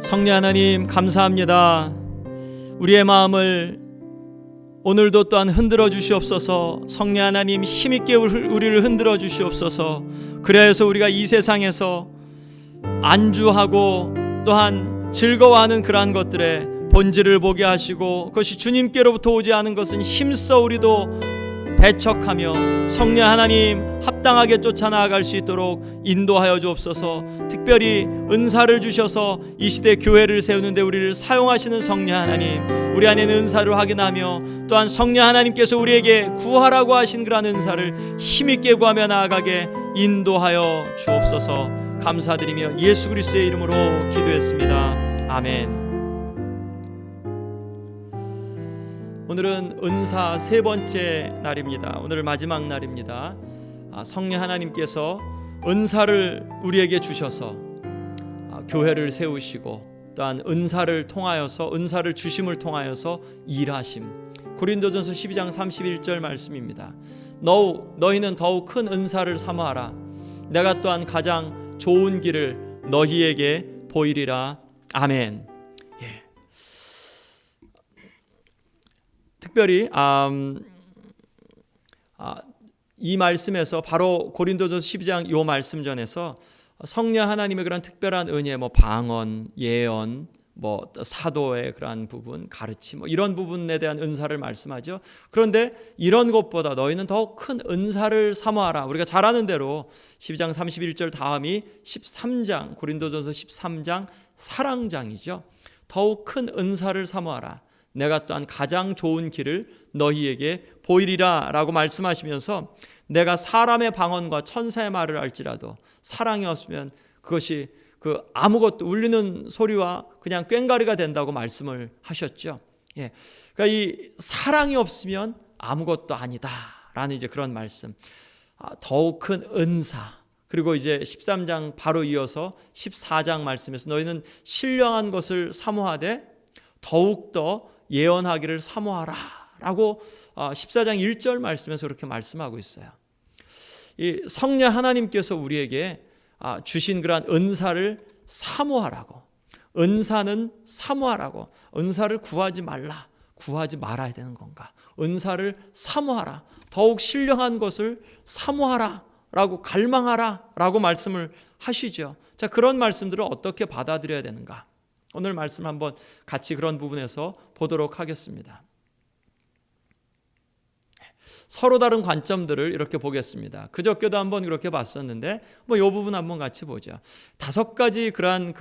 성령 하나님 감사합니다. 우리의 마음을 오늘도 또한 흔들어 주시옵소서. 성령 하나님 힘있게 우리를 흔들어 주시옵소서. 그래서 우리가 이 세상에서 안주하고 또한 즐거워하는 그러한 것들에 본질을 보게 하시고, 그것이 주님께로부터 오지 않은 것은 힘써 우리도 배척하며 성령 하나님 합당하게 쫓아나갈 수 있도록 인도하여 주옵소서. 특별히 은사를 주셔서 이 시대 교회를 세우는데 우리를 사용하시는 성령 하나님, 우리 안에는 은사를 확인하며 또한 성령 하나님께서 우리에게 구하라고 하신 그러한 은사를 힘있게 구하며 나아가게 인도하여 주옵소서. 감사드리며 예수 그리스도의 이름으로 기도했습니다. 아멘. 오늘은 은사 세 번째 날입니다. 오늘 마지막 날입니다. 성령 하나님께서 은사를 우리에게 주셔서 교회를 세우시고 또한 은사를 통하여서, 은사를 주심을 통하여서 일하심. 고린도전서 12장 31절 말씀입니다. 너희는 더욱 큰 은사를 사모하라. 내가 또한 가장 좋은 길을 너희에게 보이리라. 아멘. 특별히 이 말씀에서 바로 고린도전서 12장 이 말씀 전에서 성령 하나님의 그런 특별한 은혜, 방언, 예언, 사도의 그러한 부분, 가르침, 이런 부분에 대한 은사를 말씀하죠. 그런데 이런 것보다 너희는 더욱 큰 은사를 사모하라. 우리가 잘 아는 대로 12장 31절 다음이 13장, 고린도전서 13장 사랑장이죠. 더욱 큰 은사를 사모하라. 내가 또한 가장 좋은 길을 너희에게 보이리라 라고 말씀하시면서, 내가 사람의 방언과 천사의 말을 알지라도 사랑이 없으면 그것이 아무것도, 울리는 소리와 그냥 꽹과리가 된다고 말씀을 하셨죠. 그러니까 이 사랑이 없으면 아무것도 아니다라는 이제 그런 말씀. 더욱 큰 은사. 그리고 이제 13장 바로 이어서 14장 말씀에서 너희는 신령한 것을 사모하되 더욱더 예언하기를 사모하라 라고 14장 1절 말씀에서 그렇게 말씀하고 있어요. 이 성령 하나님께서 우리에게 주신 그러한 은사를 사모하라고, 은사는 사모하라고, 은사를 구하지 말아야 되는 건가? 은사를 사모하라, 더욱 신령한 것을 사모하라 라고, 갈망하라 라고 말씀을 하시죠. 자, 그런 말씀들을 어떻게 받아들여야 되는가? 오늘 말씀 한번 같이 그런 부분에서 보도록 하겠습니다. 서로 다른 관점들을 이렇게 보겠습니다. 그저께도 한번 그렇게 봤었는데 이 부분 한번 같이 보죠. 5가지 그러한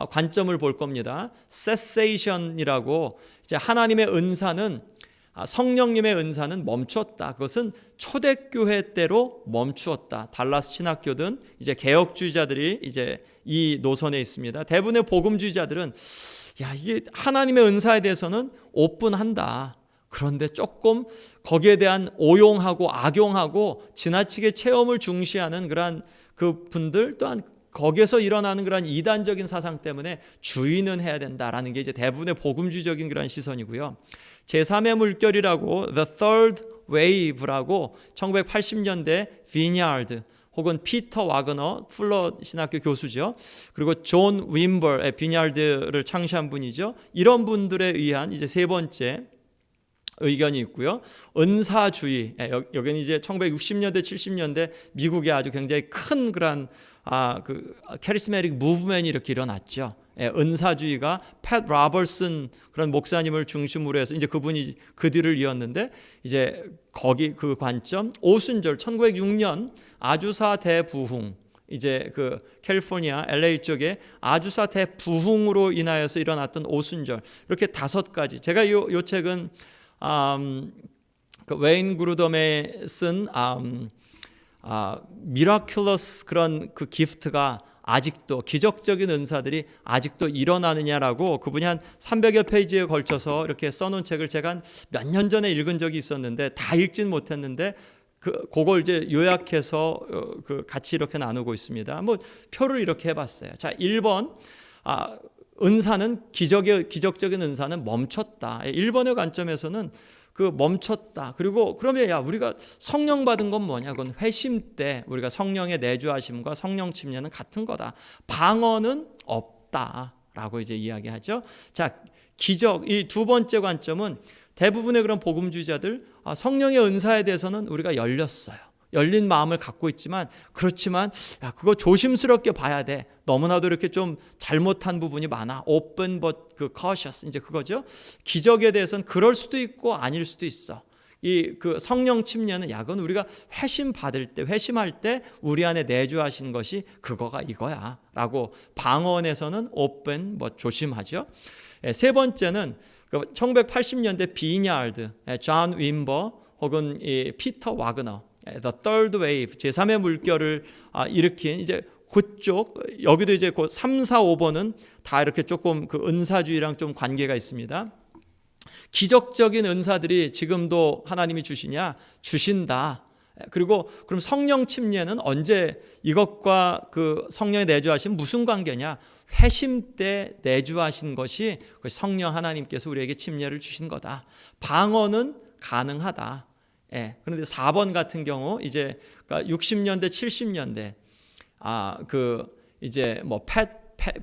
관점을 볼 겁니다. cessation이라고, 이제 하나님의 은사는, 성령님의 은사는 멈췄다. 그것은 초대교회 때로 멈추었다. 달라스 신학교든 이제 개혁주의자들이 이제 이 노선에 있습니다. 대부분의 복음주의자들은 이게 하나님의 은사에 대해서는 오픈한다. 그런데 조금 거기에 대한 오용하고 악용하고 지나치게 체험을 중시하는 그러한 그 분들, 또한 거기에서 일어나는 그런 이단적인 사상 때문에 주의는 해야 된다라는 게 이제 대부분의 복음주의적인 그런 시선이고요. 제3의 물결이라고, The Third Wave라고 1980년대 비니아드 혹은 피터 와그너, 풀러 신학교 교수죠. 그리고 존 윈버, 비니아드를 창시한 분이죠. 이런 분들에 의한 이제 세 번째 의견이 있고요. 은사주의, 여기는 이제 1960년대, 70년대 미국에 아주 굉장히 큰 그런 캐리스메틱 무브먼이 이렇게 일어났죠. 은사주의가 팻 로버슨 그런 목사님을 중심으로 해서 이제 그분이 그 뒤를 이었는데, 이제 거기 그 관점, 오순절 1906년 아주사 대부흥, 이제 캘리포니아 LA 쪽에 아주사 대부흥으로 인하여서 일어났던 오순절, 이렇게 5가지. 제가 요 책은 웨인 그루덤에 쓴 미라큘러스 그런 기프트가 아직도, 기적적인 은사들이 아직도 일어나느냐라고, 그분이 한 300여 페이지에 걸쳐서 이렇게 써놓은 책을 제가 한 몇 년 전에 읽은 적이 있었는데 다 읽진 못했는데 그걸 이제 요약해서 같이 이렇게 나누고 있습니다. 표를 이렇게 해봤어요. 자, 1번, 은사는 기적적인 은사는 멈췄다. 1번의 관점에서는 멈췄다. 그리고 그러면 우리가 성령 받은 건 뭐냐? 그건 회심 때 우리가 성령의 내주하심과 성령 침례는 같은 거다. 방언은 없다. 라고 이제 이야기하죠. 자, 기적, 이 두 번째 관점은 대부분의 그런 복음주의자들 성령의 은사에 대해서는 우리가 열렸어요. 열린 마음을 갖고 있지만 그렇지만 그거 조심스럽게 봐야 돼. 너무나도 이렇게 좀 잘못한 부분이 많아. open but cautious 이제 그거죠. 기적에 대해서는 그럴 수도 있고 아닐 수도 있어. 이 그 성령 침례는 그건 우리가 회심할 때 우리 안에 내주하신 것이 그거가 이거야라고 방언에서는 open but 조심하죠. 세 번째는 1980년대 비냐드, 존 윈버 혹은 피터 와그너 The Third Wave, 제3의 물결을 일으킨 이제 그쪽, 여기도 이제 그 3, 4, 5번은 다 이렇게 조금 그 은사주의랑 좀 관계가 있습니다. 기적적인 은사들이 지금도 하나님이 주시냐? 주신다. 그리고 그럼 성령 침례는 언제 이것과 그 성령의 내주하신 무슨 관계냐? 회심 때 내주하신 것이 성령 하나님께서 우리에게 침례를 주신 거다. 방언은 가능하다. 예. 그런데 4번 같은 경우 이제 60년대 70년대 이제 뭐 팻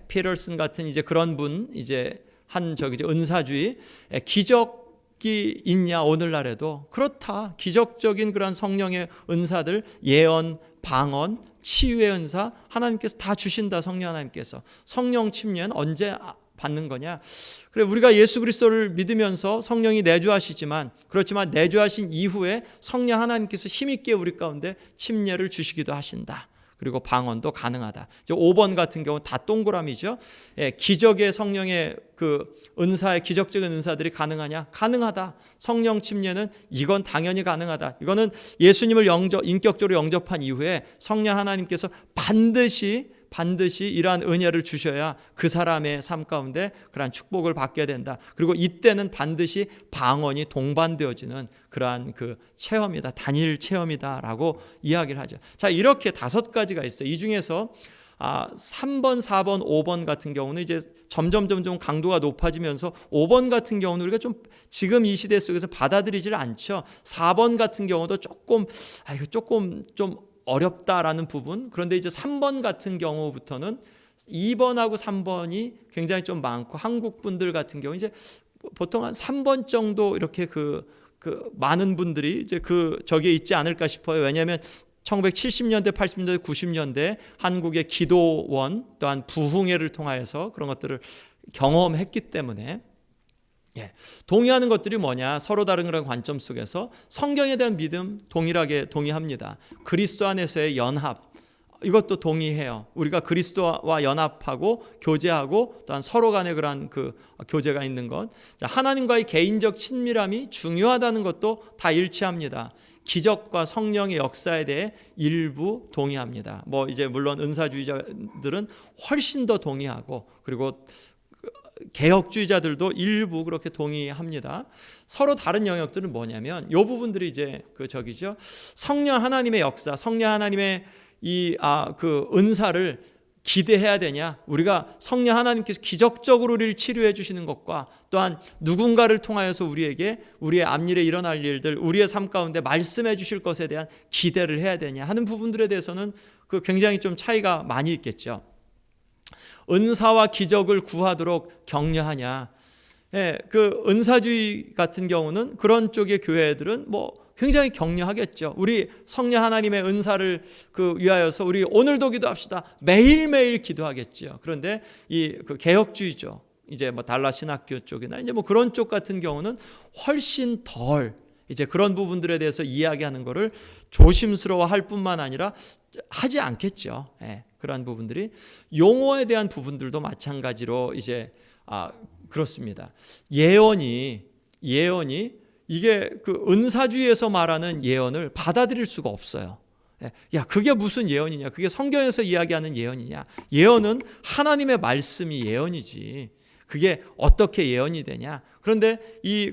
피터슨 같은 이제 그런 분 이제 한 은사주의 기적이 있냐 오늘날에도 그렇다. 기적적인 그런 성령의 은사들 예언, 방언, 치유의 은사 하나님께서 다 주신다. 성령 하나님께서. 성령 침례는 언제 받는 거냐? 그래 우리가 예수 그리스도를 믿으면서 성령이 내주하시지만 그렇지만 내주하신 이후에 성령 하나님께서 힘있게 우리 가운데 침례를 주시기도 하신다. 그리고 방언도 가능하다. 이제 5번 같은 경우는 다 동그라미죠. 기적의 성령의 그 은사의 기적적인 은사들이 가능하냐? 가능하다. 성령 침례는 이건 당연히 가능하다. 이거는 예수님을 인격적으로 영접한 이후에 성령 하나님께서 반드시 이러한 은혜를 주셔야 그 사람의 삶 가운데 그러한 축복을 받게 된다. 그리고 이때는 반드시 방언이 동반되어지는 그러한 그 체험이다. 단일 체험이다라고 이야기를 하죠. 자, 이렇게 5가지가 있어요. 이 중에서 3번, 4번, 5번 같은 경우는 이제 점점 강도가 높아지면서 5번 같은 경우는 우리가 좀 지금 이 시대 속에서 받아들이질 않죠. 4번 같은 경우도 조금 좀 어렵다라는 부분. 그런데 이제 3번 같은 경우부터는 2번하고 3번이 굉장히 좀 많고 한국 분들 같은 경우 이제 보통 한 3번 정도 이렇게 그 많은 분들이 이제 저기에 있지 않을까 싶어요. 왜냐하면 1970년대, 80년대, 90년대 한국의 기도원 또한 부흥회를 통하여서 그런 것들을 경험했기 때문에 동의하는 것들이 뭐냐? 서로 다른 그런 관점 속에서 성경에 대한 믿음 동일하게 동의합니다. 그리스도 안에서의 연합 이것도 동의해요. 우리가 그리스도와 연합하고 교제하고 또한 서로 간의 그런 그 교제가 있는 것. 하나님과의 개인적 친밀함이 중요하다는 것도 다 일치합니다. 기적과 성령의 역사에 대해 일부 동의합니다. 뭐 이제 물론 은사주의자들은 훨씬 더 동의하고 그리고 개혁주의자들도 일부 그렇게 동의합니다. 서로 다른 영역들은 뭐냐면 이 부분들이 이제 성령 하나님의 역사, 성령 하나님의 그 은사를 기대해야 되냐? 우리가 성령 하나님께서 기적적으로 우리를 치료해 주시는 것과 또한 누군가를 통하여서 우리에게 우리의 앞일에 일어날 일들, 우리의 삶 가운데 말씀해 주실 것에 대한 기대를 해야 되냐 하는 부분들에 대해서는 굉장히 좀 차이가 많이 있겠죠. 은사와 기적을 구하도록 격려하냐? 그 은사주의 같은 경우는 그런 쪽의 교회들은 뭐 굉장히 격려하겠죠. 우리 성령 하나님의 은사를 위하여서 우리 오늘도 기도합시다. 매일매일 기도하겠죠. 그런데 그 개혁주의죠. 이제 뭐 달라 신학교 쪽이나 이제 뭐 그런 쪽 같은 경우는 훨씬 덜 이제 그런 부분들에 대해서 이야기하는 것을 조심스러워할 뿐만 아니라 하지 않겠죠. 그러한 부분들이 용어에 대한 부분들도 마찬가지로 이제 그렇습니다. 예언이 이게 그 은사주의에서 말하는 예언을 받아들일 수가 없어요. 야, 그게 무슨 예언이냐? 그게 성경에서 이야기하는 예언이냐? 예언은 하나님의 말씀이 예언이지. 그게 어떻게 예언이 되냐? 그런데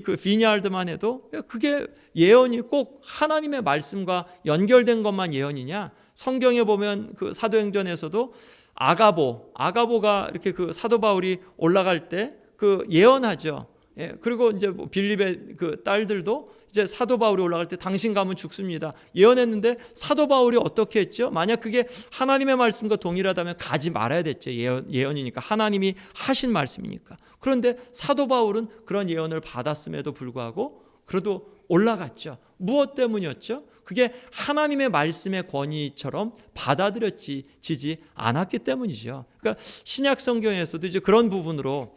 그 비냐르드만 해도 그게 예언이 꼭 하나님의 말씀과 연결된 것만 예언이냐? 성경에 보면 그 사도행전에서도 아가보가 이렇게 그 사도 바울이 올라갈 때 예언하죠. 예, 그리고 이제 뭐 빌립의 그 딸들도 이제 사도 바울이 올라갈 때 당신 가면 죽습니다 예언했는데 사도 바울이 어떻게 했죠? 만약 그게 하나님의 말씀과 동일하다면 가지 말아야 됐죠. 예언이니까, 하나님이 하신 말씀이니까. 그런데 사도 바울은 그런 예언을 받았음에도 불구하고 그래도 올라갔죠. 무엇 때문이었죠? 그게 하나님의 말씀의 권위처럼 받아들여지지 않았기 때문이죠. 그러니까 신약 성경에서도 이제 그런 부분으로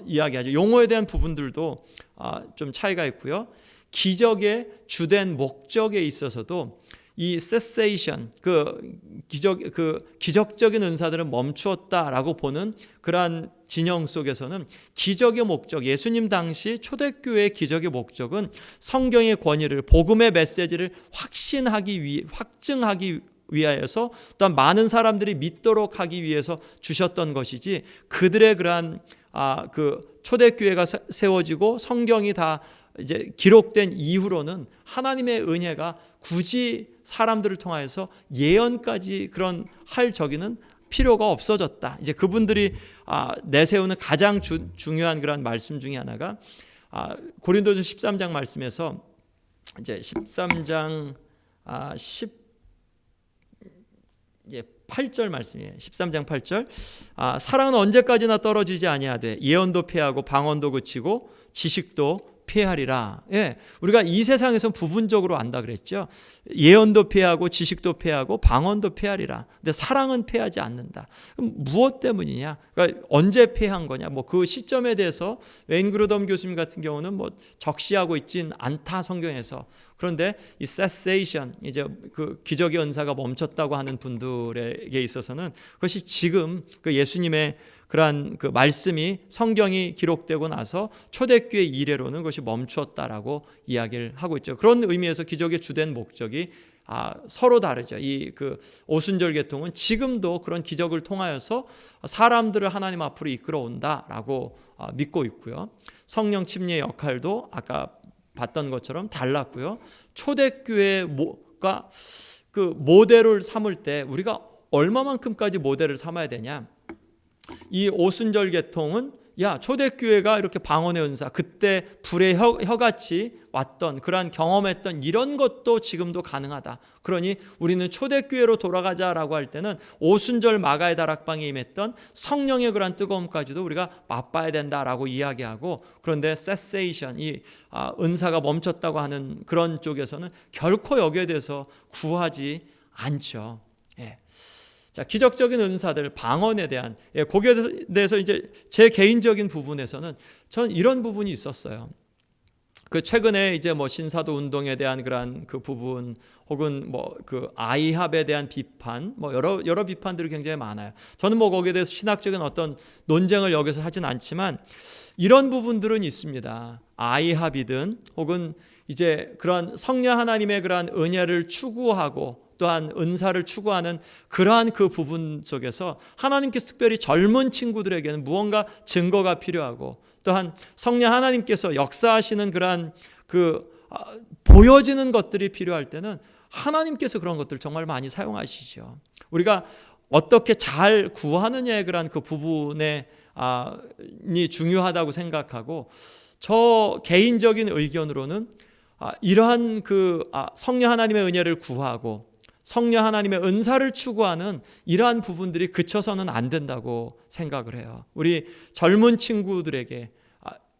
이야기하죠. 용어에 대한 부분들도 좀 차이가 있고요. 기적의 주된 목적에 있어서도 이 cessation, 기적적인 은사들은 멈추었다라고 보는 그러한 진영 속에서는 기적의 목적, 예수님 당시 초대교회의 기적의 목적은 성경의 권위를, 복음의 메시지를 확증하기 위하여서, 또한 많은 사람들이 믿도록 하기 위해서 주셨던 것이지, 그들의 그러한 그 초대교회가 세워지고 성경이 다 이제 기록된 이후로는 하나님의 은혜가 굳이 사람들을 통하여서 예언까지 그런 할 저기는 필요가 없어졌다. 이제 그분들이 내세우는 가장 중요한 그런 말씀 중에 하나가 고린도전 13장 말씀에서 이제 13장 8절 말씀이에요. 13장 8절. 사랑은 언제까지나 떨어지지 아니하되 예언도 패하고 방언도 그치고 지식도 피하리라. 예, 우리가 이 세상에서 부분적으로 안다 그랬죠. 예언도 피하고 지식도 피하고 방언도 피하리라. 근데 사랑은 피하지 않는다. 그럼 무엇 때문이냐? 그러니까 언제 피한 거냐? 뭐 그 시점에 대해서 웨인 그루덤 교수님 같은 경우는 뭐 적시하고 있진 않다 성경에서. 그런데 이 cessation, 이제 그 기적의 은사가 멈췄다고 하는 분들에게 있어서는 그것이 지금 그 예수님의 그러한 그 말씀이 성경이 기록되고 나서 초대교회 이래로는 그것이 멈추었다라고 이야기를 하고 있죠. 그런 의미에서 기적의 주된 목적이 서로 다르죠. 이 그 오순절 계통은 지금도 그런 기적을 통하여서 사람들을 하나님 앞으로 이끌어온다라고 믿고 있고요. 성령 침례의 역할도 아까 봤던 것처럼 달랐고요. 초대교회가 그 모델을 삼을 때 우리가 얼마만큼까지 모델을 삼아야 되냐? 이 오순절 계통은 초대교회가 이렇게 방언의 은사, 그때 불의 혀같이 왔던 그러한 경험했던 이런 것도 지금도 가능하다. 그러니 우리는 초대교회로 돌아가자라고 할 때는 오순절 마가의 다락방에 임했던 성령의 그러한 뜨거움까지도 우리가 맛봐야 된다라고 이야기하고, 그런데 cessation, 이 은사가 멈췄다고 하는 그런 쪽에서는 결코 여기에 대해서 구하지 않죠. 예. 자, 기적적인 은사들, 방언에 대한, 거기에 대해서 이제 제 개인적인 부분에서는 전 이런 부분이 있었어요. 그 최근에 이제 뭐 신사도 운동에 대한 그러한 그 부분, 혹은 뭐 그 아이합에 대한 비판, 뭐 여러 비판들이 굉장히 많아요. 저는 뭐 거기에 대해서 신학적인 어떤 논쟁을 여기서 하진 않지만 이런 부분들은 있습니다. 아이합이든 혹은 이제 그러한 성령 하나님의 그러한 은혜를 추구하고 또한 은사를 추구하는 그러한 그 부분 속에서 하나님께서 특별히 젊은 친구들에게는 무언가 증거가 필요하고, 또한 성령 하나님께서 역사하시는 그러한 그 보여지는 것들이 필요할 때는 하나님께서 그런 것들을 정말 많이 사용하시죠. 우리가 어떻게 잘 구하느냐의 그러한 그 부분이 중요하다고 생각하고, 저 개인적인 의견으로는 이러한 그 성령 하나님의 은혜를 구하고 성령 하나님의 은사를 추구하는 이러한 부분들이 그쳐서는 안 된다고 생각을 해요. 우리 젊은 친구들에게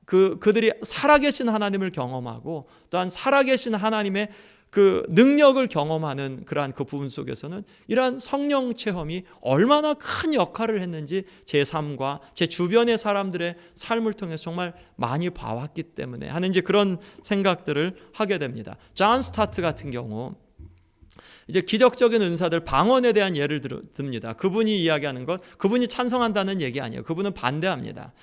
그들이 살아계신 하나님을 경험하고 또한 살아계신 하나님의 그 능력을 경험하는 그러한 그 부분 속에서는 이러한 성령 체험이 얼마나 큰 역할을 했는지 제 삶과 제 주변의 사람들의 삶을 통해서 정말 많이 봐왔기 때문에 하는 이제 그런 생각들을 하게 됩니다. 존 스타트 같은 경우 이제 기적적인 은사들, 방언에 대한 예를 듭니다. 그분이 이야기하는 것, 그분이 찬성한다는 얘기 아니에요. 그분은 반대합니다.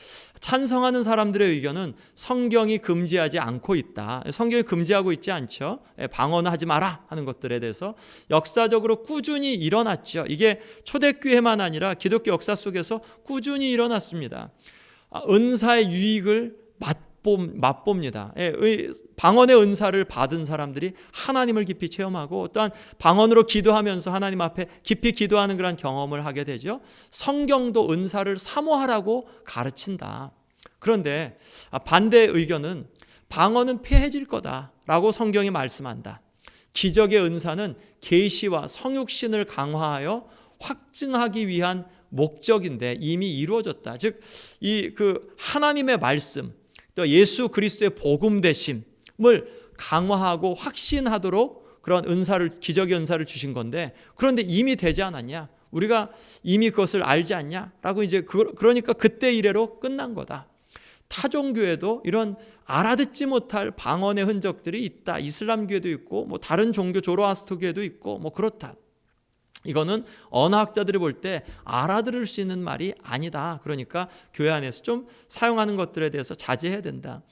찬성하는 사람들의 의견은 성경이 금지하지 않고 있다. 성경이 금지하고 있지 않죠. 방언을 하지 마라 하는 것들에 대해서 역사적으로 꾸준히 일어났죠. 이게 초대교회만 아니라 기독교 역사 속에서 꾸준히 일어났습니다. 은사의 유익을 맛봅니다. 방언의 은사를 받은 사람들이 하나님을 깊이 체험하고 또한 방언으로 기도하면서 하나님 앞에 깊이 기도하는 그런 경험을 하게 되죠. 성경도 은사를 사모하라고 가르친다. 그런데 반대 의견은 방언은 폐해질 거다라고 성경이 말씀한다. 기적의 은사는 계시와 성육신을 강화하여 확증하기 위한 목적인데 이미 이루어졌다. 즉, 이 하나님의 말씀, 또 예수 그리스도의 복음 되심을 강화하고 확신하도록 그런 은사를, 기적의 은사를 주신 건데, 그런데 이미 되지 않았냐? 우리가 이미 그것을 알지 않냐라고 이제 그러니까 그때 이래로 끝난 거다. 타종교에도 이런 알아듣지 못할 방언의 흔적들이 있다. 이슬람교에도 있고 뭐 다른 종교 조로아스터교에도 있고 뭐 그렇다. 이거는 언어학자들이 볼 때 알아들을 수 있는 말이 아니다. 그러니까 교회 안에서 좀 사용하는 것들에 대해서 자제해야 된다.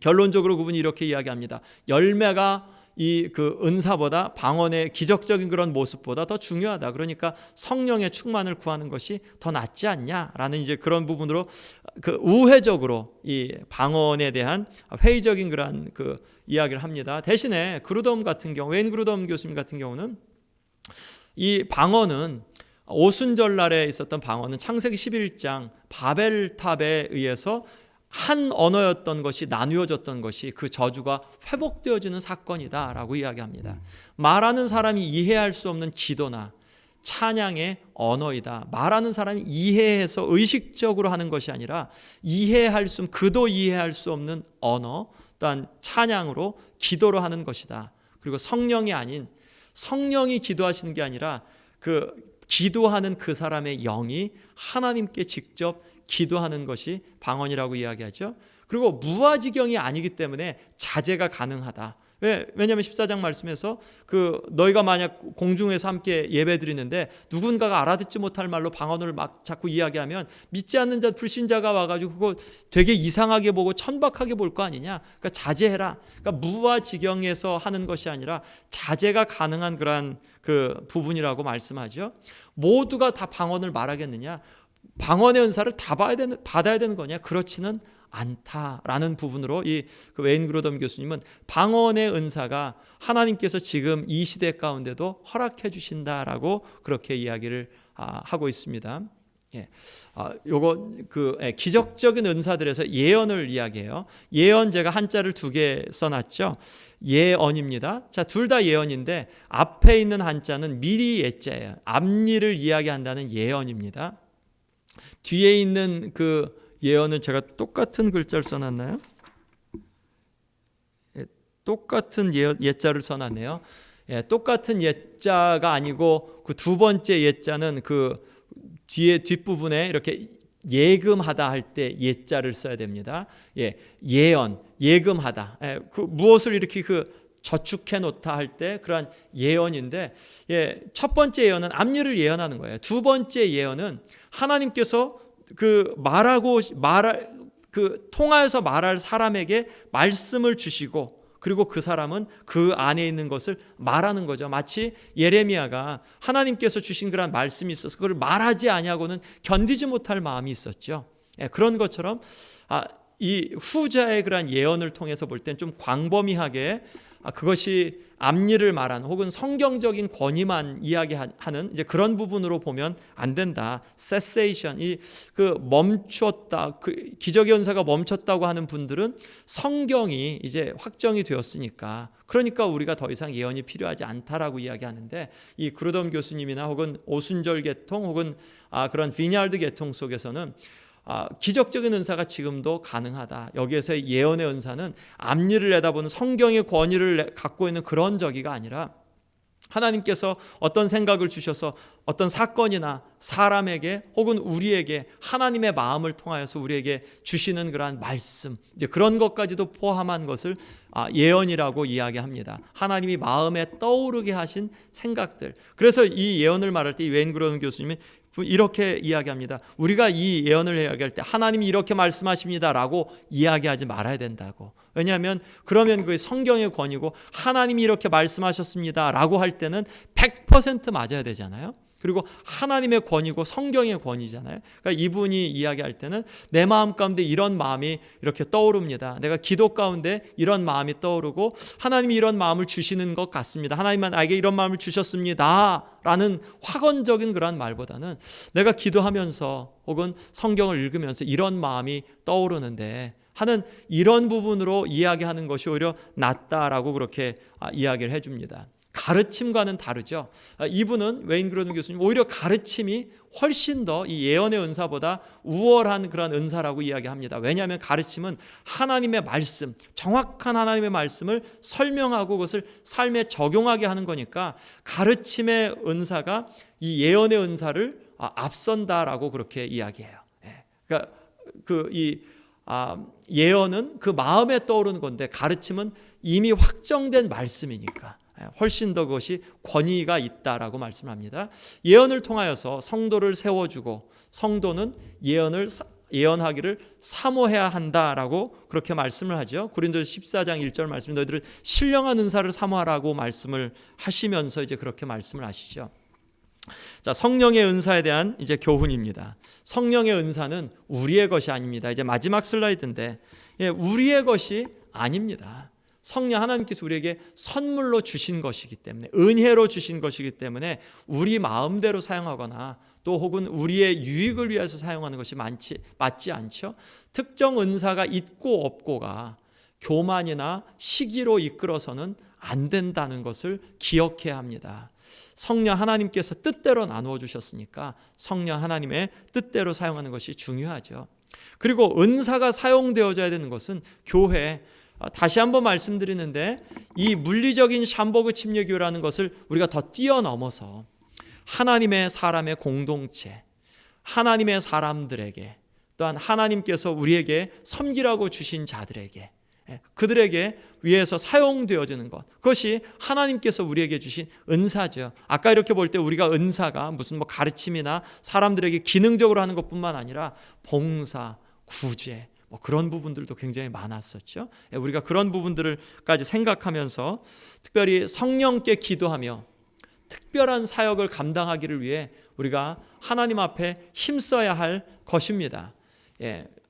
결론적으로 그분이 이렇게 이야기합니다. 열매가 이 은사보다 방언의 기적적인 그런 모습보다 더 중요하다. 그러니까 성령의 충만을 구하는 것이 더 낫지 않냐라는 이제 그런 부분으로 우회적으로 이 방언에 대한 회의적인 그런 이야기를 합니다. 대신에 그루덤 같은 경우, 웨인 그루덤 교수님 같은 경우는 이 방언은 오순절날에 있었던 방언은 창세기 11장 바벨탑에 의해서 한 언어였던 것이 나누어졌던 것이 그 저주가 회복되어지는 사건이다라고 이야기합니다. 말하는 사람이 이해할 수 없는 기도나 찬양의 언어이다. 말하는 사람이 이해해서 의식적으로 하는 것이 아니라 그도 이해할 수 없는 언어 또한 찬양으로 기도로 하는 것이다. 그리고 성령이 아닌 성령이 기도하시는 게 아니라 기도하는 그 사람의 영이 하나님께 직접 기도하는 것이 방언이라고 이야기하죠. 그리고 무아지경이 아니기 때문에 자제가 가능하다. 왜냐하면 14장 말씀에서 너희가 만약 공중에서 함께 예배드리는데 누군가가 알아듣지 못할 말로 방언을 막 자꾸 이야기하면 믿지 않는 자 불신자가 와가지고 그거 되게 이상하게 보고 천박하게 볼 거 아니냐. 그러니까 자제해라. 그러니까 무아지경에서 하는 것이 아니라 자제가 가능한 그러한 부분이라고 말씀하죠. 모두가 다 방언을 말하겠느냐? 방언의 은사를 다 받아야 되는 거냐? 그렇지는 않다라는 부분으로 이 웨인 그루덤 교수님은 방언의 은사가 하나님께서 지금 이 시대 가운데도 허락해 주신다라고 그렇게 이야기를 하고 있습니다. 요거 기적적인 은사들에서 예언을 이야기해요. 예언 제가 한자를 2개 써놨죠. 예언입니다. 자, 둘 다 예언인데 앞에 있는 한자는 미리 예자예요. 앞일을 이야기한다는 예언입니다. 뒤에 있는 예언은 제가 똑같은 글자를 써놨나요? 똑같은 예자를 써놨네요. 똑같은 예자가 아니고 두 번째 예자는 뒷부분에 이렇게 예금하다 할 때 예자를 써야 됩니다. 예언, 예금하다. 무엇을 이렇게 저축해 놓다 할 때 그러한 예언인데, 첫 번째 예언은 앞일을 예언하는 거예요. 두 번째 예언은 하나님께서 통하여서 말할 사람에게 말씀을 주시고, 그리고 그 사람은 그 안에 있는 것을 말하는 거죠. 마치 예레미야가 하나님께서 주신 그런 말씀이 있어서 그걸 말하지 아니하고는 견디지 못할 마음이 있었죠. 그런 것처럼 이 후자의 그런 예언을 통해서 볼 땐 좀 광범위하게 그것이 앞일을 말하는 혹은 성경적인 권위만 이야기하는 이제 그런 부분으로 보면 안 된다. cessation, 멈췄다, 기적의 은사가 멈췄다고 하는 분들은 성경이 이제 확정이 되었으니까, 그러니까 우리가 더 이상 예언이 필요하지 않다라고 이야기하는데, 이 그루덤 교수님이나 혹은 오순절 계통 혹은 그런 비냐르드 계통 속에서는 기적적인 은사가 지금도 가능하다. 여기에서의 예언의 은사는 앞일을 내다보는 성경의 권위를 갖고 있는 그런 저기가 아니라 하나님께서 어떤 생각을 주셔서 어떤 사건이나 사람에게 혹은 우리에게 하나님의 마음을 통하여서 우리에게 주시는 그러한 말씀, 이제 그런 것까지도 포함한 것을 예언이라고 이야기합니다. 하나님이 마음에 떠오르게 하신 생각들. 그래서 이 예언을 말할 때 이 웨인 그루덤 교수님이 이렇게 이야기합니다. 우리가 이 예언을 이야기할 때 하나님이 이렇게 말씀하십니다라고 이야기하지 말아야 된다고. 왜냐하면 그러면 그게 성경의 권위고 하나님이 이렇게 말씀하셨습니다라고 할 때는 100% 맞아야 되잖아요. 그리고 하나님의 권위고 성경의 권위잖아요. 그러니까 이분이 이야기할 때는 내 마음 가운데 이런 마음이 이렇게 떠오릅니다. 내가 기도 가운데 이런 마음이 떠오르고 하나님이 이런 마음을 주시는 것 같습니다. 하나님은 나에게 이런 마음을 주셨습니다 라는 확언적인 그런 말보다는 내가 기도하면서 혹은 성경을 읽으면서 이런 마음이 떠오르는데 하는 이런 부분으로 이야기하는 것이 오히려 낫다라고 그렇게 이야기를 해줍니다. 가르침과는 다르죠. 이분은 웨인 그로든 교수님 오히려 가르침이 훨씬 더 이 예언의 은사보다 우월한 그런 은사라고 이야기합니다. 왜냐하면 가르침은 하나님의 말씀, 정확한 하나님의 말씀을 설명하고 그것을 삶에 적용하게 하는 거니까 가르침의 은사가 이 예언의 은사를 앞선다라고 그렇게 이야기해요. 그러니까 예언은 그 마음에 떠오르는 건데 가르침은 이미 확정된 말씀이니까 훨씬 더 그것이 권위가 있다라고 말씀합니다. 예언을 통하여서 성도를 세워주고 성도는 예언하기를 사모해야 한다라고 그렇게 말씀을 하죠. 고린도서 14장 1절 말씀, 너희들은 신령한 은사를 사모하라고 말씀을 하시면서 이제 그렇게 말씀을 하시죠. 자, 성령의 은사에 대한 이제 교훈입니다. 성령의 은사는 우리의 것이 아닙니다. 이제 마지막 슬라이드인데, 우리의 것이 아닙니다. 성령 하나님께서 우리에게 선물로 주신 것이기 때문에, 은혜로 주신 것이기 때문에 우리 마음대로 사용하거나 또 혹은 우리의 유익을 위해서 사용하는 것이 맞지 않죠. 특정 은사가 있고 없고가 교만이나 시기로 이끌어서는 안 된다는 것을 기억해야 합니다. 성령 하나님께서 뜻대로 나누어 주셨으니까 성령 하나님의 뜻대로 사용하는 것이 중요하죠. 그리고 은사가 사용되어져야 되는 것은 교회, 다시 한번 말씀드리는데 이 물리적인 샴버그 침례교회라는 것을 우리가 더 뛰어넘어서 하나님의 사람의 공동체, 하나님의 사람들에게, 또한 하나님께서 우리에게 섬기라고 주신 자들에게, 그들에게 위해서 사용되어지는 것, 그것이 하나님께서 우리에게 주신 은사죠. 아까 이렇게 볼 때 우리가 은사가 무슨 가르침이나 사람들에게 기능적으로 하는 것뿐만 아니라 봉사, 구제, 그런 부분들도 굉장히 많았었죠. 우리가 그런 부분들을까지 생각하면서 특별히 성령께 기도하며 특별한 사역을 감당하기를 위해 우리가 하나님 앞에 힘써야 할 것입니다.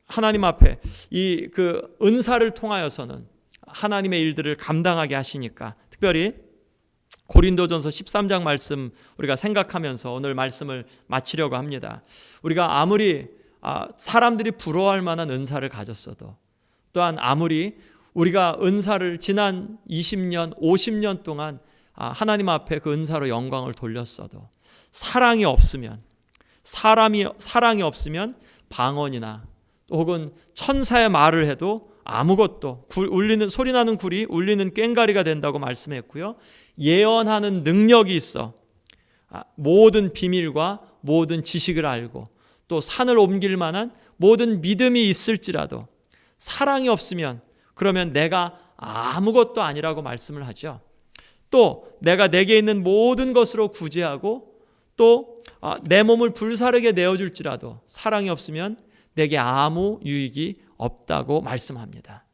하나님 앞에 이 은사를 통하여서는 하나님의 일들을 감당하게 하시니까, 특별히 고린도전서 13장 말씀 우리가 생각하면서 오늘 말씀을 마치려고 합니다. 우리가 아무리 사람들이 부러워할 만한 은사를 가졌어도, 또한 아무리 우리가 은사를 지난 20년, 50년 동안 하나님 앞에 그 은사로 영광을 돌렸어도 사랑이 없으면, 사랑이 없으면 방언이나 또 혹은 천사의 말을 해도 아무것도, 소리 나는 굴이 울리는 꽹가리가 된다고 말씀했고요. 예언하는 능력이 있어 모든 비밀과 모든 지식을 알고 또 산을 옮길 만한 모든 믿음이 있을지라도 사랑이 없으면 그러면 내가 아무것도 아니라고 말씀을 하죠. 또 내가 내게 있는 모든 것으로 구제하고 또 내 몸을 불사르게 내어줄지라도 사랑이 없으면 내게 아무 유익이 없다고 말씀합니다.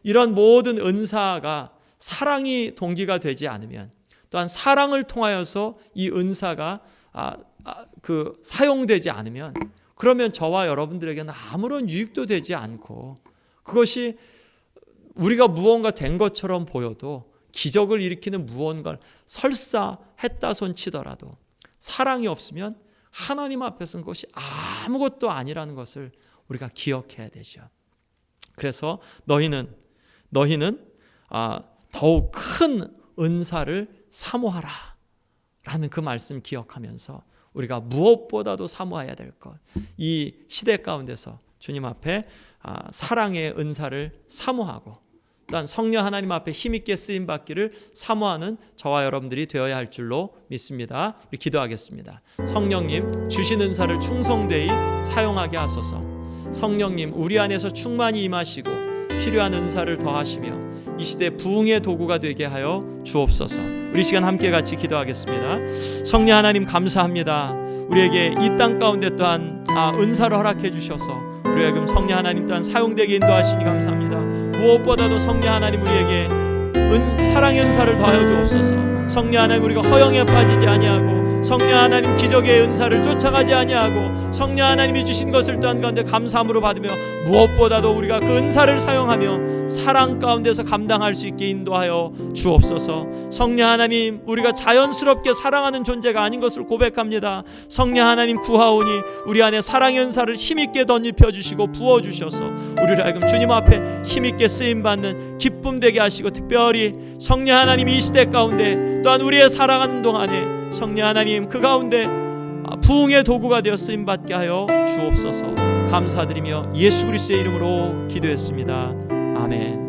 이런 모든 은사가 사랑이 동기가 되지 않으면, 또한 사랑을 통하여서 이 은사가 사용되지 않으면, 그러면 저와 여러분들에게는 아무런 유익도 되지 않고 그것이 우리가 무언가 된 것처럼 보여도 기적을 일으키는 무언가를 설사 했다 손 치더라도 사랑이 없으면 하나님 앞에서는 그것이 아무것도 아니라는 것을 우리가 기억해야 되죠. 그래서 너희는 더욱 큰 은사를 사모하라 라는 그 말씀 기억하면서 우리가 무엇보다도 사모해야 될 것, 이 시대 가운데서 주님 앞에 사랑의 은사를 사모하고 또한 성령 하나님 앞에 힘있게 쓰임받기를 사모하는 저와 여러분들이 되어야 할 줄로 믿습니다. 우리 기도하겠습니다. 성령님, 주신 은사를 충성되이 사용하게 하소서. 성령님, 우리 안에서 충만히 임하시고 필요한 은사를 더하시며 이 시대 부흥의 도구가 되게 하여 주옵소서. 우리 시간 함께 같이 기도하겠습니다. 성령 하나님 감사합니다. 우리에게 이 땅 가운데 또한 은사를 허락해 주셔서 우리에게 성령 하나님 또한 사용되게 인도하시니 감사합니다. 무엇보다도 성령 하나님 우리에게 사랑의 은사를 더하여 주옵소서. 성령 하나님, 우리가 허영에 빠지지 아니하고 성령 하나님 기적의 은사를 쫓아가지 아니하고 성령 하나님이 주신 것을 또한 가운데 감사함으로 받으며 무엇보다도 우리가 그 은사를 사용하며 사랑 가운데서 감당할 수 있게 인도하여 주옵소서. 성령 하나님, 우리가 자연스럽게 사랑하는 존재가 아닌 것을 고백합니다. 성령 하나님 구하오니 우리 안에 사랑의 은사를 힘있게 덧입혀 주시고 부어주셔서 우리를 하여금 주님 앞에 힘있게 쓰임받는 기쁨 되게 하시고, 특별히 성령 하나님 이 시대 가운데 또한 우리의 살아가는 동안에 성령 하나님 그 가운데 부흥의 도구가 되어 쓰임받게 하여 주옵소서. 감사드리며 예수 그리스도의 이름으로 기도했습니다. 아멘.